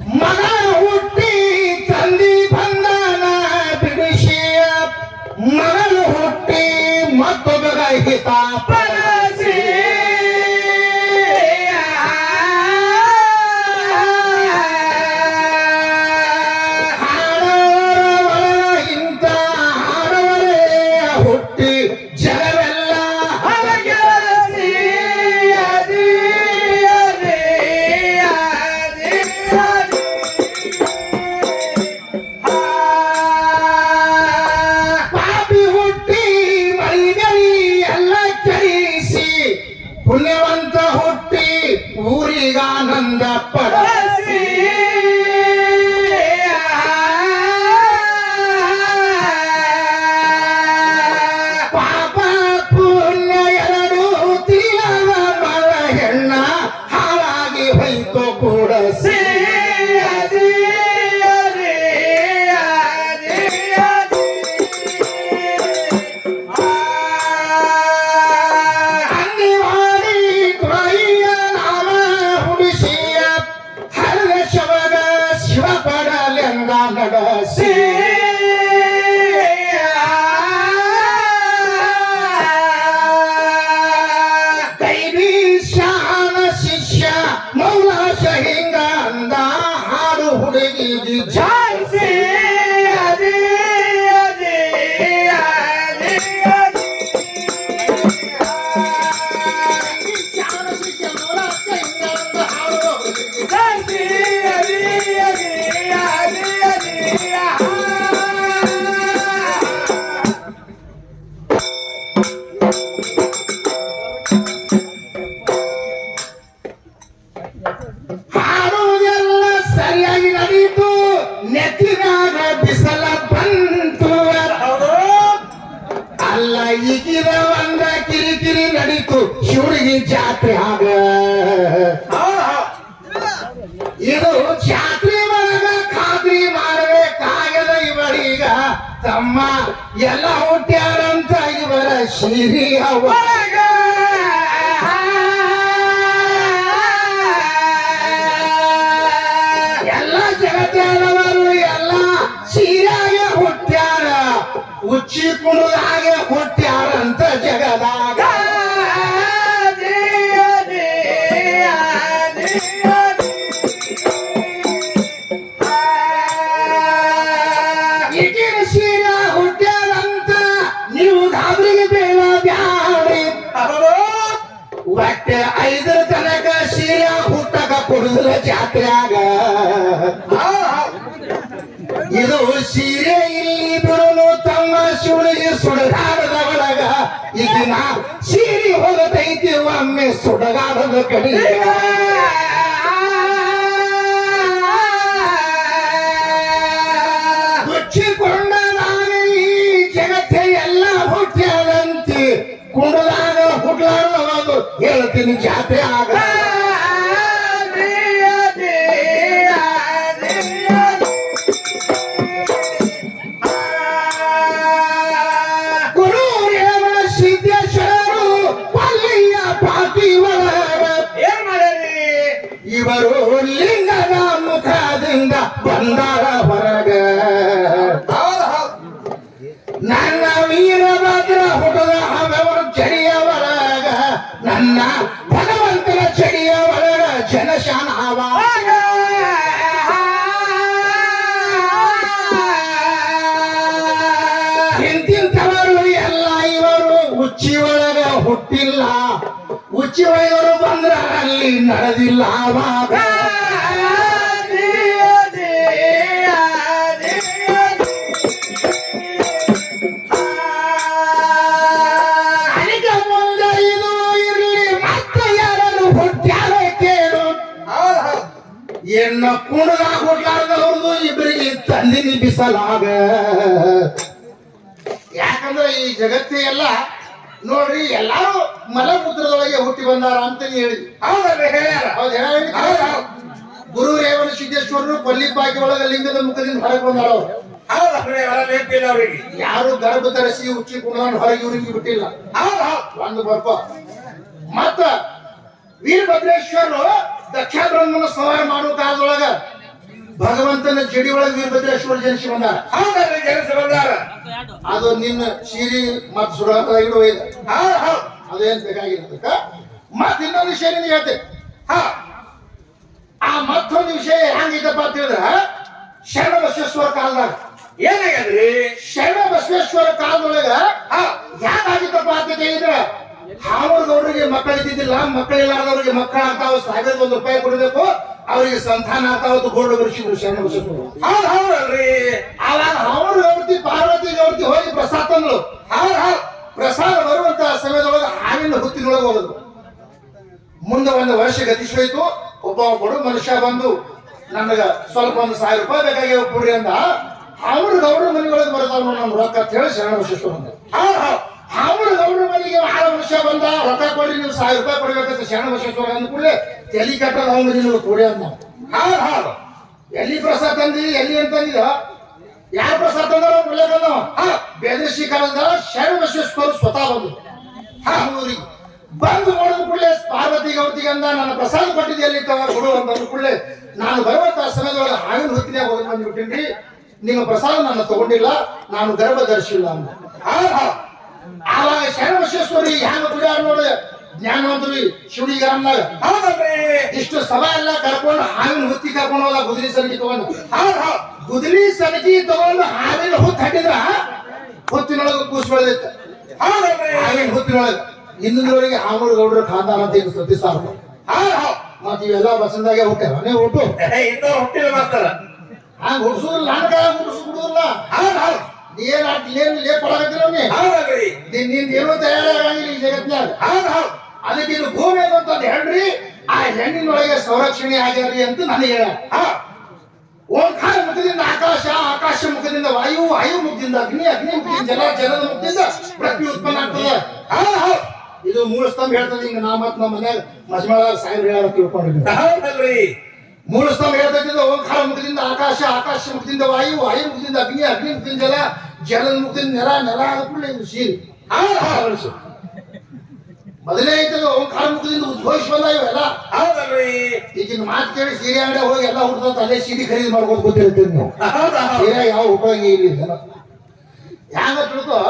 ಮಗ ಹುಟ್ಟಿ ತಂದಿ ಬಂದನ ಬಿಡಿಸಿ ಮಗನು ಹುಟ್ಟಿ ಮತ್ತೊಬ್ಬರ ಹಿತ ಪರಸಿ ಪುಣ್ಯವಂತ ಹುಟ್ಟಿ ಊರಿಗಾನಂದ ಪಡಿಸಿ ಪಾಪ ಪುಣ್ಯ ಎರಡು ತಿಳಿಯದ ಮಳ ಹೆಣ್ಣ ಹಾಳಾಗಿ ಹೋಯ್ತು ಕೂಡಸಿ ನಡೆಸಿ ಕೈಬಿ ಶಾನ ಶಿಷ್ಯ ಮೌಲಾಶ ಹಿಂಗ ಅಂದ ಹಾಡು ಹುಡುಗಿ ಜಾಯಿಸಿ ಹಾಡುವುದೆಲ್ಲ ಸರಿಯಾಗಿ ನಡೀತು ನೆತ್ತಿನಾಗ ಬಿಸಲ ಬಂತು ಅಲ್ಲ ಈಗಿನ ಒಂದ ಕಿರಿಕಿರಿ ನಡೀತು ಶಿವರಿಗೆ ಜಾತ್ರೆ ಆಗ ಇದು ಜಾತ್ರೆ ಒಳಗ ಖಾತ್ರಿ ಮಾಡಬೇಕಾಗದ ಇವರೀಗ ತಮ್ಮ ಎಲ್ಲ ಹುಟ್ಟ್ಯಾರಂತ ಇವರ ಶಿರಿ ಒಳಗ ಎಲ್ಲ ಜಗತ್ತವರು ಎಲ್ಲ ಸೀರೆಗೆ ಹುಟ್ಟ್ಯಾರ ಉಚ್ಚಿ ಕುಣದಾಗೆ ಹುಟ್ಟ್ಯಾರಂತ ಜಗದಾಗ ಈಗಿನ ಸೀರೆ ಹುಟ್ಟ್ಯಾರಂತ ನೀವು ಗಾಬರಿಗೆ ಬೇಡ ಬ್ಯಾಡ್ರಿ ಒಟ್ಟೆ 5 ತನಕ ಸೀರೆ ಹುಟ್ಟಕ ಕೊಡುದ್ರ ಜಾತ್ರೆಯಾಗ ಇದು ಸೀರೆ ಇಲ್ಲಿ ಬಿಡುನು ತಮ್ಮ ಶಿವನಿಗೆ ಸುಡಗಾಡದ ಒಳಗ ಈಗಿನ ಸೀರೆ ಹೋಗತೈತಿ ಒಮ್ಮೆ ಸುಡಗಾಡದ ಕಡೆ ಹುಚ್ಚಿಕೊಂಡ ನಾನು ಈ ಜಗತ್ತೆ ಎಲ್ಲ ಹುಟ್ಟ್ಯಾದಂತಿ ಕುಂಡದಾಗ ಹುಟ್ಲಾಡೋದು ಹೇಳ್ತೀನಿ ಜಾತ್ರೆ ಆಗ ಗುರು ರೇವಣ ಸಿದ್ದೇಶ್ವರರು ಪಲ್ಲಿಯ ಪಾತಿ ಒಳಗ ಏನ್ ಮಾಡ್ಯಾರಿ ಇವರು ಲಿಂಗದ ಮುಖದಿಂದ ಬಂದಾರ ಹೊರಗ ನನ್ನ ವೀರಭದ್ರ ಹುಡುಗ ಅವರು ಚಡಿಯ ಒಳಗ ನನ್ನ ಭಗವಂತನ ಚಡಿಯ ಒಳಗ ಜನಶಾನವ ಇಂತಿಂಥವರು ಎಲ್ಲ ಇವರು ಉಚ್ಚಿ ಒಳಗ ಹುಟ್ಟಿಲ್ಲ ಉಚ್ಚಿ ಒಳಗರು ಬಂದ್ರ ಅಲ್ಲಿ ನಡೆದಿಲ್ಲ ಆವಾಗ ಎನ್ನ ಕುಣದಾಗ ಹುಡ್ಲಾರ್ದವ್ರದು ಇಬ್ಬರಿಗೆ ತಂದಿನಿ ಬಿಸಲಾಗ ಯಾಕಂದ್ರೆ ಈ ಜಗತ್ತೇ ಎಲ್ಲ ನೋಡ್ರಿ ಎಲ್ಲಾರು ಮಲಪುತ್ರದೊಳಗೆ ಹುಟ್ಟಿ ಬಂದಾರ ಅಂತ ಹೇಳಿ ಗುರು ರೇವಣ ಸಿದ್ದೇಶ್ವರರು ಕೊಲ್ಲಿಪಾಕಿ ಒಳಗ ಲಿಂಗದ ಮುಖದಿಂದ ಹೊರಗೆ ಬಂದಾರ ಅವ್ರು ಯಾರು ಗರ್ಭ ತರಿಸಿ ಉಚ್ಚಿ ಕುಣದ ಹೊರಗೆ ಇವ್ರಿಗೆ ಬಿಟ್ಟಿಲ್ಲ ಒಂದು ಬರ್ಪ ಮತ್ತ ವೀರಭದ್ರೇಶ್ವರರು ದಕ್ಷ ಬ್ರಹ್ಮನ ಸಂಹಾರ ಮಾಡುವ ಕಾಲದೊಳಗ ಭಗವಂತನ ಜಡಿ ಒಳಗೆ ವೀರಭದ್ರೇಶ್ವರ ಜನಿಸಿ ಬಂದಾರ. ಹೌದಲ್ರಿ, ಜನಿಸಿ ಬಂದಾರ. ಅದು ನಿನ್ನ ಸೀರಿ ಮತ್ ಸುರ ಇಡುವ ಇದು ಅದೇನ್ ಬೇಕಾಗಿರೋದಕ್ಕ. ಮತ್ ಇನ್ನೊಂದು ವಿಷಯ ನಿನಗೆ ಹೇಳ್ತೇನೆ. ಆ ಮತ್ತೊಂದು ವಿಷಯ ಹೆಂಗಿದ್ದಪ್ಪ ಅಂತ ಹೇಳಿದ್ರ, ಶರಣ ಬಸವೇಶ್ವರ ಕಾಲದಾಗ ಏನಾಗ್ಯದ್ರಿ? ಶರಣ ಬಸವೇಶ್ವರ ಕಾಲದೊಳಗ ಯಾಕಾಗಿತ್ತಪ್ಪ ಅಂತ ಕೇಳಿದ್ರ, ಹಾವರ್ಗೌಡರಿಗೆ ಮಕ್ಕಳಿದ್ದಿದ್ದಿಲ್ಲ, ಮಕ್ಕಳಿಲ್ಲಾದವ್ರಿಗೆ ಮಕ್ಕಳ ಆಗ್ತಾವ, 1,000 ರೂಪಾಯಿ ಕೊಡಬೇಕು, ಅವರಿಗೆ ಸಂತಾನ ಆಗ್ತಾವತ್ತು ಗೋಲ್ಡ್ ಬರಿಸಿದ್ರು ಶರಣ ಬಸವೇಶ್ವರ. ಹೌದಲ್ರಿ. ಅವಾಗ ಹಾವರ್ ಗೌಡ್ತಿ ಪಾರ್ವತಿ ಗೌಡ್ತಿ ಹೋಗಿ ಪ್ರಸಾದ ತಂದ್ರು. ಪ್ರಸಾದ ಬರುವಂತ ಸಮಯದೊಳಗೆ ಹಾವಿನ ಹುತ್ತಿನೊಳಗೆ ಹೋದ್ರು. ಮುಂದೆ ಒಂದು ವರ್ಷ ಗತಿಸೋಯ್ತು. ಒಬ್ಬ ಬಡ ಮನುಷ್ಯ ಬಂದು ನನಗ ಸ್ವಲ್ಪ ಒಂದು 1,000 ರೂಪಾಯಿ ಬೇಕಾಗ್ಯಾವ ಕೊಡ್ರಿ ಅಂದ. ಹಾವರ್ ಗೌಡ್ರ ಮನೆಯೊಳಗೆ ಬರ್ತಾವ ನಮ್ ರೊಕ್ಕ ಅಂತ ಹೇಳಿ ಶರಣ ಬಸವೇಶ್ವರ ಅಂದ. ಹಾವರ್ ಗೌಡ್ರ ಮನೆಗೆ ಆಳ ಮನುಷ್ಯ ಬಂದ, ರೊಕ್ಕ ಕೊಡ್ರಿ, ನೀವು 1,000 ರೂಪಾಯಿ ಕೊಡ್ಬೇಕಂತ ಶರಣ ಬಸವೇಶ್ವರ ಅಂದ ಕೂಡಲೇ ತಲೆ ಕಟ್ಟದ ಅವ್ನ ನಿನಗೆ ಕೊಡಿ ಅಂದ. ಎಲ್ಲಿ ಪ್ರಸಾದ ತಂದಿ, ಎಲ್ಲಿ ಅಂತಂದಿದ, ಯಾರ ಪ್ರಸಾದ ತಂದಾರ ಒಳ್ಳೆದವ. ಬೇದರ್ಶಿ ಕಾಲದ ಶರಣ ಬಸವೇಶ್ವರ ಸ್ವತಃ ಬಂದು ಊರಿಗೆ ಬಂದು ನೋಡಿದ ಕೂಡಲೇ ಪಾರ್ವತಿ ಗೌತಿಗೆ ಅಂದ, ನನ್ನ ಪ್ರಸಾದ ಕೊಟ್ಟಿದ್ದೆ ಎಲ್ಲಿ ಕೊಡು ಅಂತ ಕೂಡಲೇ, ನಾನು ಬರುವಂತ ಸಮಯದೊಳಗೆ ಹಾವಿನ ಹೊತ್ತಿನಾಗ ಹೋಗಿ ಬಂದ್ಬಿಟ್ಟಿನ್ರಿ, ನಿಮ್ಮ ಪ್ರಸಾದ ನಾನು ತಗೊಂಡಿಲ್ಲ, ನಾನು ಗರ್ಭ ಧರಿಸಿಲ್ಲ ಅಂದ. ಆವಾಗ ಶರಣ ಬಸವೇಶ್ವರಿ ಹ್ಯಾಂಗ ಕುಡಿಯಾರ ನೋಡಿ ಜ್ಞಾನವಂತರಿ ಶಿವನಿಗೆ ಗ್ರಾಮದಾಗ. ಇಷ್ಟು ಸಭಾ ಎಲ್ಲ ಕರ್ಕೊಂಡು ಹಾವಿನ ಹುತ್ತಿ ಕರ್ಕೊಂಡು ಹೋದ, ಗುದಲಿ ಸನಗಿ ತಗೊಂಡು. ಗುದಲಿ ಸನಗಿ ತಗೊಂಡು ಹಾವಿನ ಹುತ್ತು ಹಾಕಿದ್ರ ಹುತ್ತಿನೊಳಗೆ ಕೂಸು ಬೆಳೆದಿತ್ತು. ಹಾವಿನ ಹುತ್ತಿನೊಳಗೆ ಇನ್ನೊಂದವರೆಗೆ ಹಾವೂರು ಗೌಡ್ರ ಖಾನ್ದಾನ ಅಂತ ಏನು ಸತಿ ಸಾಲ. ಮತ್ ಇವೆಲ್ಲ ಬಸಂದಾಗೆ ಹುಟ್ಟ್ಯಾರ, ನೀವು ಹುಟ್ಟು ಹುಟ್ಟಿಲ್ಲ ಮಾಸ್ತರ. ಹಂಗ ಹುಡ್ಸುದಿಲ್ಲ, ನನ್ನ ಕಾಲ ಹುಡ್ಸುದಿಲ್ಲ. ಏನ್ ಕೊಡಕತ್ತಿರ ನಿಂದ ಏನೋ ತಯಾರಾಗಿಲ್ಲ ಈ ಜಗತ್ನ್ಯಾಗ. ಅದಕ್ಕೆ ಇದು ಭೂಮಿ ಅಂತ ಹೇಳ್ರಿ, ಆ ಹೆಣ್ಣಿನೊಳಗೆ ಸಂರಕ್ಷಣೆ ಆಗ್ಯಾರಿ ಅಂತ ನನಗೆ ಹೇಳ. ಓಂಕಾರ ಮುಖದಿಂದ ಆಕಾಶ, ಆಕಾಶ ಮುಖದಿಂದ ವಾಯು, ವಾಯು ಮುಖದಿಂದ ಅಗ್ನಿ, ಅಗ್ನಿ ಮುಖದಿಂದ ಜಲ, ಜಲದ ಮುಖದಿಂದ ಪೃಥ್ವಿ ಉತ್ಪನ್ನ ಆಗ್ತದೆ. ಇದು ಮೂಲ ಸ್ತಂಭ ಹೇಳ್ತದೆ. ಹಿಂಗ ನಾ ಮತ್ ನಮ್ಮ ಮನ್ಯಾಗ ಮಜಮಾಳ ಸಾಹೇಬ್ರು ಹೇಳ ತಿಳ್ಕೊಂಡಿದ್ವಿ. ಮೂಲ ಸ್ತಂಭ ಹೇಳ್ತಕ್ಕಂಥ ಓಂಕಾರ ಮುಖದಿಂದ ಆಕಾಶ, ಆಕಾಶ ಮುಖದಿಂದ ವಾಯು, ವಾಯು ಮುಖದಿಂದ ಅಗ್ನಿ, ಅಗ್ನಿ ಮುಖದಿಂದ ಜಲ, ಜಲದ ಮುಖದಿಂದ ನೆಲ, ನೆಲ ಆದ್ಮೇಲೆ ಇದು ಸೀರೆ ಮೊದಲೇ ಐತದ. ಓಂಕಾರ ಮುಖದಿಂದ ಉದ್ಭವಿಸಿ ಬಂದ ಇವೆಲ್ಲ. ಈಗಿನ ಮಾತು ಕೇಳಿ ಸೀರೆ ಅಂಗಡಿ ಹೋಗಿ ಎಲ್ಲ ಹುಡ್ದಂತ ಅಲ್ಲೇ ಸೀರೆ ಖರೀದಿ ಮಾಡ್ಕೊಂಡು ಗೊತ್ತಿರ್ತೀವಿ ನೀವು. ಸೀರೆ ಯಾವ ಉಪಯೋಗ ಇಲ್ಲ. ಹ್ಯಾಂಗ ತಿಳ್ಕೊ,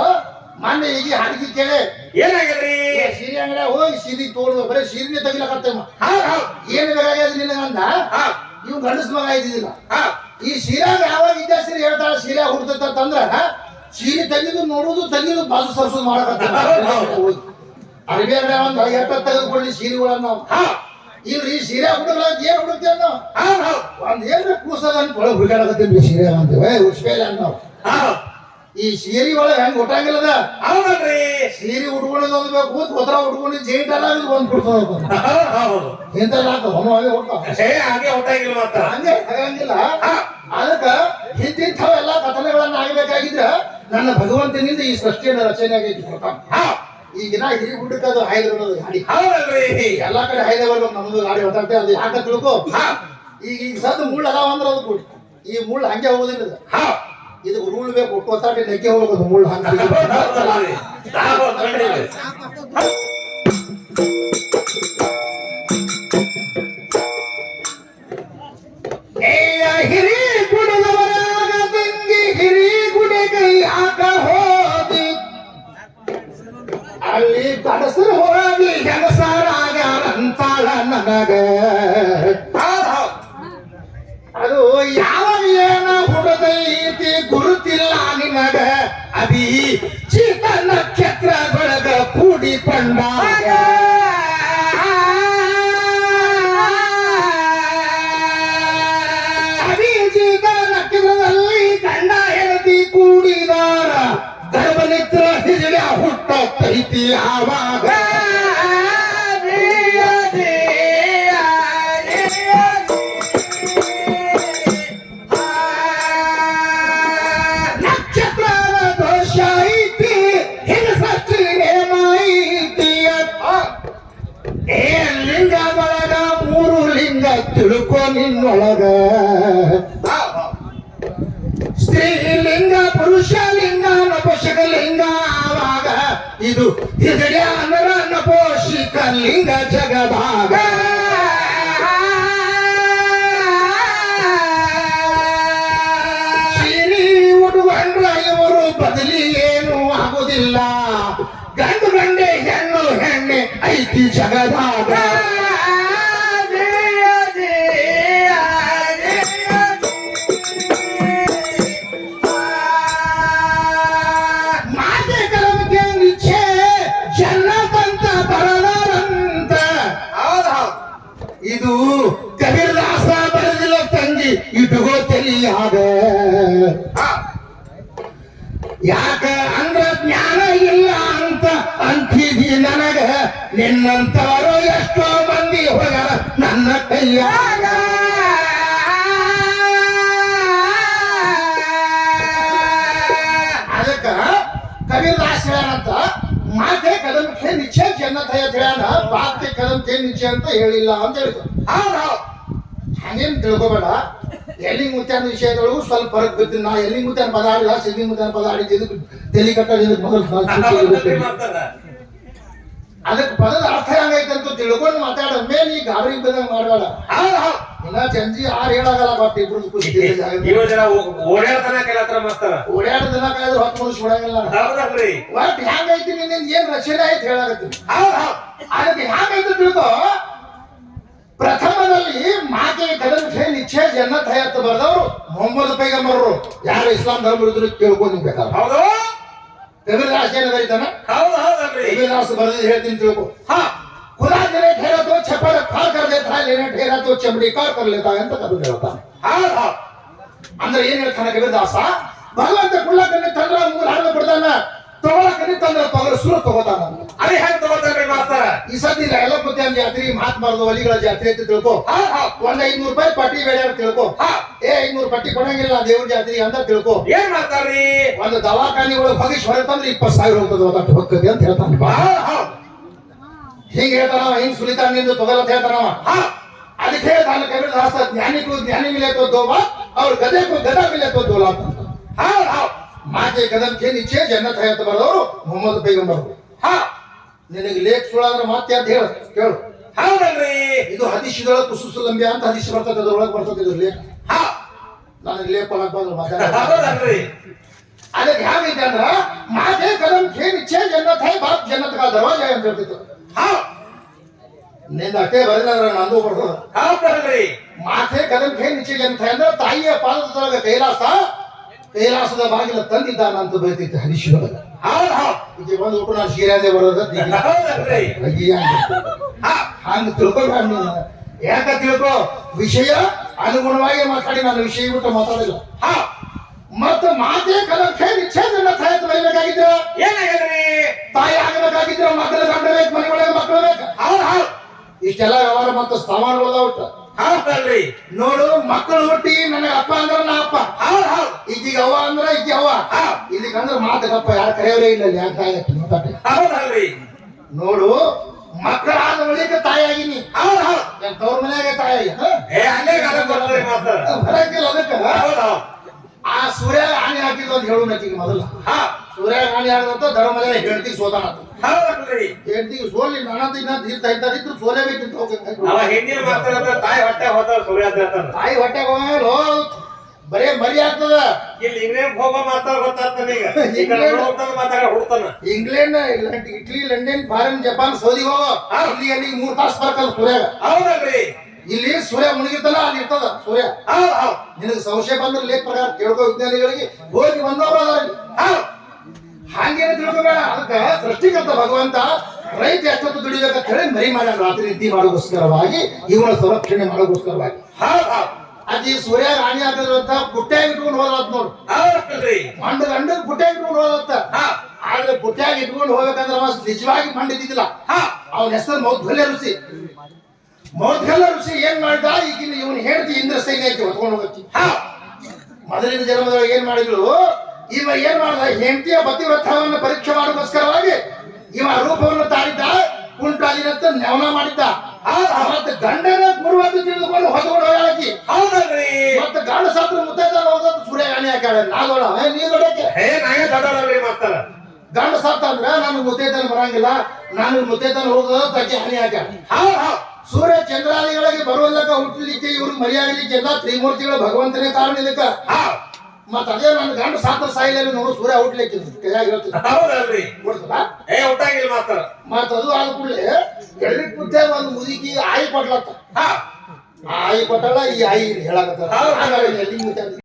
ಮೊನ್ನೆ ಈಗ ಹಾಡಿಗೆ ಕೇಳಿ ಏನಾಗ್ಯದ್ರಿ? ಸೀರೆ ಅಂಗಡಿ ಹೋಗಿ ಸೀರೆ ತೋಳು ಬರೀ ಸೀರೆ ತೆಗಿಲಕತ್ತೇಮ್ಮ. ಏನು ಬೇಕಾಗ್ಯದ ನಿನಗಂದ, ಇವ್ ಗಂಡಸ್ ಮಗ ಇದ್ದಿದ್ದಿಲ್ಲ. ಈ ಸೀರೆಯಾಗ ಯಾವಾಗ ಇದ್ದ ಸೀರೆ ಹೇಳ್ತಾಳ, ಸೀರೆ ಹುಡ್ತಂದ್ರ ಸೀರೆ ತೆಗಿದು ನೋಡುದು, ತೆಗಿದು ಬಾಜು ಸರ್ಸೋದು ಮಾಡಕತ್ತ. ಅರ್ಬಿ ಅಂಗಡಿ ಒಂದ್ ಎಟ್ಟ ತೆಗೆದುಕೊಳ್ಳಿ ಸೀರೆಗಳನ್ನ. ಇಲ್ರಿ ಸೀರೆ ಹುಡುಗ ಏನ್ ಹುಡುಕ್ತೇವ ನಾವು, ಒಂದ್ ಏನ್ ಕೂಸದ ಒಳಗೆ ಹುಡುಗಾಡಕತ್ತೀವಿ ಸೀರೆ ಅಂತೀವಿ, ಉಸ್ಪೇಲೆ ನಾವು. ಈ ಸೀರೆ ಒಳಗೆ ಹೆಂಗ್ ಹುಟ್ಟಂಗಿಲ್ಲದ, ಸೀರೆ ಉಟ್ಕೊಳ್ಳೋದು ಬೇಕು, ಗೊತ್ತರ ಉಟ್ಕೊಂಡು ಜೈಂಟ್ ಎಲ್ಲ ಒಂದ್ ಬಿಡ್ತಾವ. ಇಂಥಲ್ಲ ಹಂಗೆ ಆಗಂಗಿಲ್ಲ. ಅದಕ್ಕ ಇಂತಿಂಥವೆಲ್ಲ ಕಥನಗಳನ್ನ ಆಗ್ಬೇಕಾಗಿದ್ರ ನನ್ನ ಭಗವಂತನಿಂದ ಈ ಸೃಷ್ಟಿಯ ರಚನೆ ಆಗೈತಿ. ಈಗಿನ ಹಿರಿ ಹುಡುಕದು ಅದು ಹಾಯ್ದು ಗಾಡಿ ಎಲ್ಲಾ ಕಡೆ ಹಾಯ್ದೆ ಬರ್ಬೇಕು. ನಮ್ದು ಗಾಡಿ ಹೊತ್ತಾಗ್ತದೆ, ಅದು ಯಾಕ ತಿಳ್ಕೊ. ಈಗ ಸದ್ ಮುಳ್ಳು ಅದಾವ ಅಂದ್ರೆ ಅದು ಕೊಟ್ಟು ಈ ಮುಳ್ಳು ಹಂಗೆ ಹೋಗೋದಿಲ್ಲ. ಇದು ರೂಲ್ ಬೇಕು, ಒಟ್ಟಾಟಿ ನೆಕ್ಕೆ ಹೋಗೋದು ಮುಳ್ಳು ಹಂಗ. ಹಿರಿ ಗುಡದವರಾಗ ತಂಗಿ ಹಿರಿ ಗುಡೆ ಕೈ ಹಾಕ ಹೋದಿ, ಅಲ್ಲಿ ಕಡಸರು ಹೋಗಿ ಹೆಂಗಸರಾಗ್ಯಾರಂತಾಳ ನನಗ. ಅದು ಯಾವಾಗ ಏನ ಹುಡದೈತಿ ಗುರುತಿಲ್ಲ ನಿನಗ, ಅಭಿ ಚೀತ ನಕ್ಷತ್ರದೊಳಗ ಕೂಡಿಕೊಂಡಾಗ. ಅಭಿಜಿತ ನಕ್ಷತ್ರದಲ್ಲಿ ಗಂಡ ಹೆಂಡತಿ ಕೂಡಿದಾರ, ಗರ್ಭನಿತ್ರ ಹಿರಿಯ ಹುಟ್ಟೈತಿ ಆವಾಗ. ನಕ್ಷತ್ರದ ದೋಷ ಐತಿ, ಹಿರಿಸಷ್ಟಿ ನೇಮ ಐತಿ. ಏ ಲಿಂಗದೊಳಗ 3 ಲಿಂಗ ತಿಳ್ಕೊ ನಿನ್ನೊಳಗ. ಸ್ತ್ರೀಲಿಂಗ, ಪುರುಷ ಲಿಂಗ, ನಪೋಷಕ ಲಿಂಗ. ಆವಾಗ ಇದು ಹಿರಿಯ ಅಂದ್ರ ನಪೋಷಿಕ ಲಿಂಗ ಜಗದಾಗ. ಬದಲಿ ಏನು ಆಗುದಿಲ್ಲ ಗಂಡು ಗಂಡೆ ಹೆಣ್ಣು ಹೆಣ್ಣೆ ಐತಿ ಜಗದಾಗ ಮಾತೆ ಕಲಮಕ್ಕೆ ನಿಚ್ಚೆ ಜನ್ನತಂತ ಬರದಾರಂತ ಇದು ಕಬೀರದಾಸ ಬರೆದಿಲ್ಲ ತಂಗಿ ಇಟ್ಕೋ ತಲಿಯಾಗ ಯಾಕ ಅಂದ್ರ ಜ್ಞಾನ ಇಲ್ಲ ಅಂತ ಅಂತಿದಿ ನನಗ ನಿನ್ನಂತವರು ಎಷ್ಟೋ ಮಂದಿ ಹೋಗ್ಯಾರ ನನ್ನ ಕೈಯಾಗ ಅದಕ್ಕ ಕಬೀರದಾಸ ಹೇಳಂತ ಮಾತೆ ಕದಮಕ್ಕೆ ನಿಶ್ಚಯ ಜನ್ನತಯ ಹೇಳ್ಯಾನ ಬಾತೆ ಕದಮಕ್ಕೆ ನಿಶ್ಚಯ ಅಂತ ಹೇಳಿಲ್ಲ ಅಂತ ಹೇಳಿದ್ರು ಹಂಗೇನ್ ತಿಳ್ಕೊಬೇಡ ಎಲ್ಲಿ ಮುತ್ಯಾನ ವಿಷಯದೊಳಗೂ ಸ್ವಲ್ಪ ಫರಕ್ ಬಿತ್ತು ನಾ ಎಲ್ಲಿ ಮುತ್ಯಾನ ಪದ ಆಡಿಲ್ಲ ಸಿದ್ದಿ ಮುತ್ಯಾನ ಪದ ಆಡಿದ್ದು ತಲೆ ಕಟ್ಟೋದು ಮೊದಲು ಅದಕ್ಕೆ ಪದದ ಅರ್ಥ ಹೆಂಗೈತೆ ಅಂತ ತಿಳ್ಕೊಂಡು ಮಾತಾಡ ಮೇಲೆ ಈ ಗಾಬರಿ ಬಂದಂಗ ಮಾಡಬೇಡ ಇನ್ನ ಜಂಜಿ ಆರು ಹೇಳಾಗಲ್ಲ ಬಟ್ ಇಬ್ರು ಓಡಾಡ ದಿನ ಕಾಯ್ದು ಹೊತ್ತು ಮುಗಿಸ್ ಬಿಡಂಗಿಲ್ಲ ಒಟ್ಟು ಹೆಂಗೈತಿ ನಿನ್ನ ಏನ್ ರಚನೆ ಆಯ್ತು ಹೇಳಾಗತ್ತೀನಿ ಅದಕ್ಕೆ ಹೆಂಗೈತೆ ತಿಳ್ಕೊ ಪ್ರಥಮದಲ್ಲಿ ಮಾತೆ ಕದಮಕ್ಕೆ ನಿಶ್ಚಯ ಜನ್ನತ್ ಹೈ ಅಂತ ಬರೆದವರು ಮೊಹಮ್ಮದ್ ಪೈಗಂಬರರು ಯಾರು ಇಸ್ಲಾಂ ಧರ್ಮ ವಿರುದ್ಧ ಕೇಳ್ಕೊಂಡು ಬೇಕಾದ್ರೆ ಕಬೀರದಾಸ ಏನು ಬರೀತಾನ ಕಬೀರದಾಸ ಬರೆದಿದ್ದು ಹೇಳ್ತೀನಿ ತಿಳ್ಕೊ खुदा जने ठहरा तो छपड़ फाड़ कर देता है लेने ठहरा तो चमड़ी कार कर लेता है ಅಂತ ಕಬೀರ ಹೇಳ್ತಾನೆ ಅಂದ್ರೆ ಏನ್ ಹೇಳ್ತಾನೆ ಕಬೀರದಾಸ ಭಗವಂತ ಕುಳ್ಳಕನ್ನೇ ತಂದ್ರ ಮೂಲ ಹಾಡು ಬಿಡ್ತಾನ ತಗೊಳಕನ್ನೇ ತಂದ್ರ ಪಗರ ಸುರು ತಗೋತಾನ ಅದೇ ಹೆಂಗ್ ತಗೋತಾನೆ ಮಾಸ್ತರ ಈ ಸತಿ ಯಲ್ಲಪ್ಪತ್ಯಾನ ಜಾತ್ರೆ ಮಹಾತ್ಮರದ ವಲಿಗಳ ಜಾತ್ರೆ ಅಂತ ತಿಳ್ಕೊ ಒಂದ್ 500 ರೂಪಾಯಿ ಪಟ್ಟಿ ಬೇಡ ಅಂತ ತಿಳ್ಕೊ 500 ಪಟ್ಟಿ ಕೊಡಂಗಿಲ್ಲ ದೇವ್ರ ಜಾತ್ರೆ ಅಂತ ತಿಳ್ಕೊ ಏನ್ ಮಾಡ್ತಾರ್ರಿ ಒಂದು ದವಾಖಾನಿ ಒಳಗೆ ಹೋಗಿ ಹೊರತಂದ್ರೆ 20,000 ಹೋಗ್ತದೆ ಹೊಕ್ಕದೆ ಅಂತ ಹೇಳ್ತಾನೆ ಹಿಂಗ ಹೇಳ್ತಾನವ ಹಿಂಗ್ ಸುಲಿತಾನ ನಿಂದು ತಗೊಳತ್ ಹೇಳ್ತಾನವ ಅದಕ್ಕೆ ಹೇಳ್ತಾನ ಕಬೀರದಾಸ ಜ್ಞಾನಿಗೂ ಜ್ಞಾನಿ ಮಿಲೆ ತೋ ದೋ ಬಾತ್ ಅವ್ರ ಗದೆಗೂ ಗದ ಮಿಲೆ ತೋ ದೋ ಲಾತ್ ಮಾತೆ ಕದಮಕ್ಕೆ ನಿಶ್ಚಯ ಜನ್ನತ್ ಹೈ ಅಂತ ಬರೆದವರು ಮೊಹಮ್ಮದ್ ಪೈಗಂಬರ್ ನಿನಗೆ ಲೇಖ ಸುಳ್ಳಾದ್ರೆ ಮತ್ತೆ ಅಂತ ಹೇಳ ಕೇಳು ಹೌದಲ್ರಿ ಇದು ಹದೀಶದೊಳಗೆ ಕುಸುಸುಲಂಬಿ ಅಂತ ಹದೀಶ್ ಬರ್ತದೆ ಅದ್ರೊಳಗೆ ಬರ್ತದೆ ಇದು ಲೇಖ ನನಗೆ ಲೇಖ ಒಳಗೆ ಬಂದ್ರೆ ಹೌದಲ್ರಿ ಅದಕ್ಕೆ ಹೇಗೈತೆ ಅಂದ್ರ ಮಾತೆ ಕದಮಕ್ಕೆ ನಿಶ್ಚಯ ಜನ್ನತ್ ಹೈ ಬಾಪ್ ಜನ್ನತ್ ಕಾ ದರ್ವಾಜ ಅಂತ ಹೇಳ್ತಿತ್ತು ನಿಂದ ಅಟ್ಟೆ ಬರಲಿಲ್ಲ ನಂದು ಬರ್ತದ ಹೌದಲ್ರಿ ಮಾತೆ ಕದಮಕ್ಕೆ ನಿಶ್ಚಯ ಜನ್ನತ್ ಹೈ ಅಂದ್ರೆ ತಾಯಿಯ ಪಾದದೊಳಗೆ ಕೈಲಾಸದ ಬಾಗಿಲ ತಂದಿದ್ದಾನಂತ ಬೈತೈತೆ ಹರೀಶ್ವರದಾಗ ಈಗ ಬಂದು ಊಟ ನಾನು ಸೀರಾದೆ ಬರೋದ ಹಂಗ ತಿಳ್ಕೊಬೇಡ ನೀನು ಯಾಕ ತಿಳ್ಕೊ ವಿಷಯ ಅನುಗುಣವಾಗಿ ಮಾತಾಡಿ ನಾನು ವಿಷಯ ಬಿಟ್ಟು ಮಾತಾಡಿಲ್ಲ ಮತ್ತ ಮಾತೆ ಕದಮಕ್ಕೆ ನಿಶ್ಚಯ ಜನ್ನತ್ ಹೈ ಅಂತ ಬೈಬೇಕಾಗಿದ್ರ ಏನಾಗದ್ರಿ ತಾಯಿ ಆಗಬೇಕಾಗಿದ್ರ ಮಕ್ಕಳ ಗಂಡ ಬೇಕು ಮನೆ ಒಳಗೆ ಮಕ್ಕಳು ಬೇಕು ಇಷ್ಟೆಲ್ಲ ವ್ಯವಹಾರ ಮತ್ತು ಸ್ಥಾನಗಳದಾವಟ್ಟ ಹೌದಲ್ರಿ ನೋಡು ಮಕ್ಕಳು ಹುಟ್ಟಿ ನನಗ ಅಪ್ಪ ಅಂದ್ರ ನಾ ಅಪ್ಪ ಈಗೀಗ ಅವ್ವ ಅಂದ್ರ ಈಗ ಅವ್ವ ಇದಕ್ಕಂದ್ರ ಮಾತಕ್ಕಪ್ಪ ಯಾರು ಕರೆಯವರೇ ಇಲ್ಲ ಯಾಕೆ ತಾಯಿ ಮಾತಾಡಿ ಹೌದಲ್ರಿ ನೋಡು ಮಕ್ಕಳಾದ ಬಳಿಕ ತಾಯಿಯಾಗಿನಿ ತವ್ರ ಮನ್ಯಾಗ ತಾಯಿ ಬರಂಗಿಲ್ಲ ಅದಕ್ಕ ಆ ಸೂರ್ಯ ಆಣಿ ಹಾಕಿದ್ ಅಂತ ಹೇಳು ನಚಿಗೆ ಮೊದಲ ಸೂರ್ಯ ಆಣಿ ಹಾಕಿದಂತ ಧರ್ಮದ ಹೆಂಡತಿಗೆ ಸೋತಾನ ಹೆಂಡತಿಗೆ ಸೋಲಿ ನಾನಂತ ಇನ್ನ ಸೋಲೇಬೇಕಿಂತ ತಾಯಿ ಹೊಟ್ಟೆ ಹೋಗೋ ಬರೇ ಮರಿ ಆಗ್ತದ ಇಲ್ಲಿ ಇಂಗ್ಲೆಂಡ್ ಹೋಗೋ ಮಾತಾಡ ಗೊತ್ತಾಗ್ತಾನೆ England Italy London foreign Japan Saudi ಹೋಗೋ ಇಲ್ಲಿ ಅಲ್ಲಿ 3 ತಾಸು ಬರ್ಕಲ್ಲ ಸೂರ್ಯ ಹೌದಲ್ರಿ ಇಲ್ಲಿ ಸೂರ್ಯ ಮುಳುಗಿರ್ತಲ್ಲ ಅಲ್ಲಿ ಇರ್ತದ ಸೂರ್ಯ ನಿನಗೆ ಸಂಶಯ ಬಂದ್ರೆ ಲೇಖ ಪ್ರಕಾರ ಕೇಳ್ಕೋ ವಿಜ್ಞಾನಿಗಳಿಗೆ ಹೋಗಿ ಬಂದವರು ಅದಾರ ಹಾಗೇನೆ ತಿಳ್ಕೋಬೇಡ ಅದಕ್ಕೆ ಸೃಷ್ಟಿಕರ್ತ ಭಗವಂತ ರೈತ ಎಷ್ಟೊತ್ತು ದುಡಿಬೇಕಂತ ಹೇಳಿ ಮರಿ ಮಾಡ್ಯಾನ ರಾತ್ರಿ ನಿದ್ದೆ ಮಾಡೋಗೋಸ್ಕರವಾಗಿ ಇವನ ಸಂರಕ್ಷಣೆ ಮಾಡೋಗೋಸ್ಕರವಾಗಿ ಅದಿ ಸೂರ್ಯ ರಾಣಿ ಆಗಿರುವಂತ ಪುಟ್ಟ್ಯಾಗಿ ಇಟ್ಕೊಂಡು ಹೋದತ್ ನೋಡು ಮಂಡ ಗಂಡ ಪುಟ್ಟ್ಯಾಗಿ ಇಟ್ಕೊಂಡು ಹೋದತ್ತ ಆದ್ರೆ ಪುಟ್ಟ್ಯಾಗಿ ಇಟ್ಕೊಂಡು ಹೋಗ್ಬೇಕಂದ್ರೆ ನಿಜವಾಗಿ ಮಂಡಿದ್ದಿಲ್ಲ ಅವನ ಹೆಸರು ಮೌದ್ಗಲ್ಲ ಋಷಿ ಏನ್ ಮಾಡಿದ ಈಗಿನ ಇವನ್ ಹೇಳ್ತಿ ಇಂದ್ರ ಸೈನ್ಯ ಐತಿ ಹೊತ್ಕೊಂಡು ಹೋಗತ್ತಿ ಮೊದಲಿನ ಜನ್ಮದೊಳಗೆ ಏನ್ ಮಾಡಿದ್ರು ಇವ ಏನ್ ಮಾಡ್ದ ಹೆಂಡತಿಯ ಪತಿವ್ರತವನ್ನು ಪರೀಕ್ಷೆ ಮಾಡೋಗೋಸ್ಕರವಾಗಿ ಇವ ರೂಪವನ್ನು ತಾಳಿದ್ದ ಕುಂಟಾಲಿನಂತ ನೆವನ ಮಾಡಿದ್ದ ಮತ್ತೆ ಗಂಡನ ಗುರುವಾದ ತಿಳಿದುಕೊಂಡು ಹೊತ್ಕೊಂಡು ಹೋಗಾಳಕಿ ಮತ್ತೆ ಗಂಡ ಸತ್ರ ಮುತ್ತೈದ ಹೋದ ಸೂರ್ಯ ಗಾಣಿ ಹಾಕ್ಯಾಳ ನಾಗೋಣ ನೀ ದೊಡ್ಡಕ್ಕೆ ಗಂಡ ಸತ್ತ ಅಂದ್ರ ನಾನು ಮುತ್ತೈದನ ಬರಂಗಿಲ್ಲ ನಾನು ಮುತ್ತೈದನ ಹೋಗೋದ ತಕ್ಕೆ ಹಾನಿ ಹಾಕ್ಯಾಳ ಸೂರ್ಯ ಚಂದ್ರಾದಿಗಳಿಗೆ ಬರುವುದಕ್ಕ ಹುಟ್ಟಲಿಕ್ಕೆ ಇವ್ರಿಗೆ ಮರಿಯಾಗಲಿಕ್ಕೆ ಎಲ್ಲ ತ್ರಿಮೂರ್ತಿಗಳ ಭಗವಂತನೇ ಕಾರಣ ಇದಕ್ಕ ಮತ್ತ ಅದೇ ನನ್ನ ಗಂಡ ಸಾತ ಸಾಯಿಲ್ಲ ನೋಡು ಸೂರ್ಯ ಔಟ್ಲಿಕ್ಕೆ ಕೈಯಾಗ ಹೇಳ್ತೀನಿ ಹೌದಲ್ರಿ ಕೊಡ್ತದ ಏ ಊಟಂಗಿಲ್ಲ ಮಾಸ್ತರ ಮತ್ತ ಅದು ಆದ ಕೂಡಲೇ ಎಳ್ಳಿ ಪುಟ್ಟೆ ಒಂದು ಮುದುಕಿ ಆಯಿ ಕೊಡ್ಲತ್ತ ಹಾ ಆ ಆಯಿ ಕೊಟ್ಟಲ್ಲ ಈ ಆಯಿ ಹೇಳಕತ್ತ ಹೌದು. ಎಲ್ಲಿ ಮುಟ್ಟ